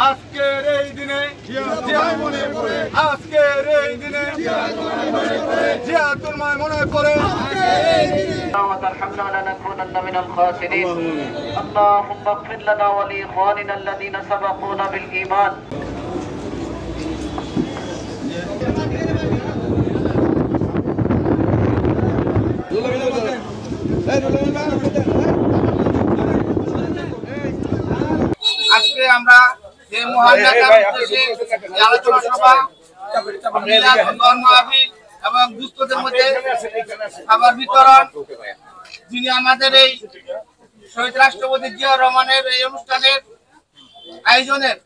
আজকের এই দিনে আজকের এই দিনে জিয়াতুল মায় মনে করে وترحمنا لنكونن من الخاسرين اللهم اغفر لنا ولإخواننا الذين سبقونا بالإيمان আজকে আমরা যে মহান আলোচনা সভা মাহফিল এবং দুস্থদের মধ্যে খাবার বিতরণ, যিনি আমাদের এই শহীদ রাষ্ট্রপতি জিয়াউর রহমানের এই অনুষ্ঠানের আয়োজনের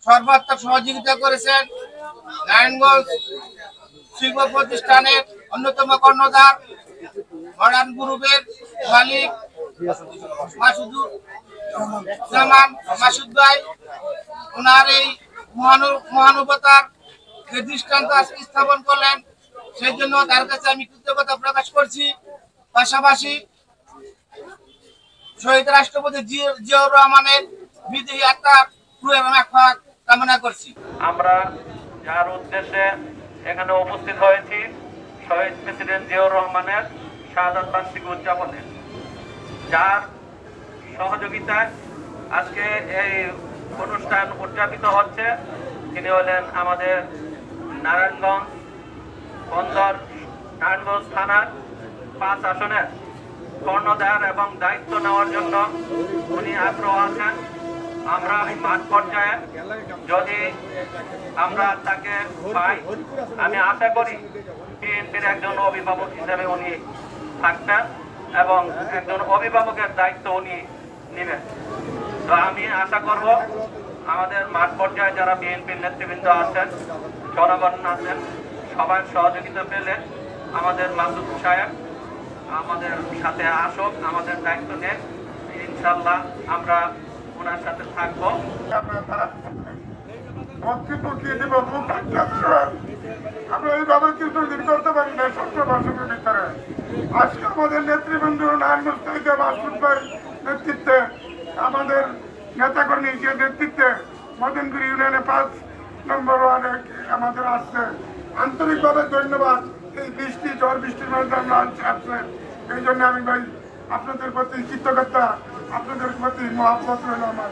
সর্বাত্মক সহযোগিতা করেছেন নারায়ণগঞ্জ শিল্প প্রতিষ্ঠানের অন্যতম কর্ণধার মডার্ন গ্রুপের মালিক মাসুদ ভাই। ওনার এই মহানুভবতার যে দৃষ্টান্ত স্থাপন করলেন, সেই জন্য তার কাছে আমি কৃতজ্ঞতা প্রকাশ করছি। পাশাপাশি শহীদ রাষ্ট্রপতি জিয়াউর রহমানের বিদেহী আত্মার রুহের মাগফিরাত কামনা করছি। আমরা যার উদ্দেশ্যে এখানে উপস্থিত হয়েছি, শহীদ প্রেসিডেন্ট জিয়াউর রহমানের শাহাদাত বার্ষিকী উদযাপনে, যার সহযোগিতায় আজকে এই অনুষ্ঠান উদযাপিত হচ্ছে, তিনি হলেন আমাদের নারায়ণগঞ্জ বন্দর নারায়ণগঞ্জ থানার 5 আসনের কর্ণধার এবং দায়িত্ব নেওয়ার জন্য উনি আগ্রহ আছেন। আমরা মাঠ পর্যায়ে যদি আমরা তাকে পাই, আমি আশা করি বিএনপির একজন অভিভাবক হিসেবে উনি থাকবেন এবং একজন অভিভাবকের দায়িত্ব উনি নেবেন। তো আমি আশা করব আমাদের মাঠ পর্যায়ে যারা বিএনপির নেতৃবৃন্দ আছেন, জনগণ আছেন, সবার সহযোগিতা পেলে আমাদের মাসুদ সাহেব আমাদের সাথে আসুক, আমাদের দায়িত্ব নেন, ইনশাল্লাহ আমরা ওনার সাথে থাকবো। আমরা এইভাবে কিন্তু দিন করতে পারি না 17 বছরের ভিতরে। আজকে আমাদের নেতৃবৃন্দ নারায়ণগঞ্জ মাসুদ ভাই নেতৃত্বে, আমাদের নেতাকর্মীর নেতৃত্বে মদনপুর ইউনিয়নে 5 নম্বর ওয়ার্ডে আমাদের আসছে। আন্তরিকভাবে ধন্যবাদ। এই বৃষ্টি ঝড় বৃষ্টির মধ্যে আমরা আসলেন, এই জন্য আমি ভাই আপনাদের প্রতি কৃতজ্ঞতা, আপনাদের প্রতি মহাব্বত রইল আমার।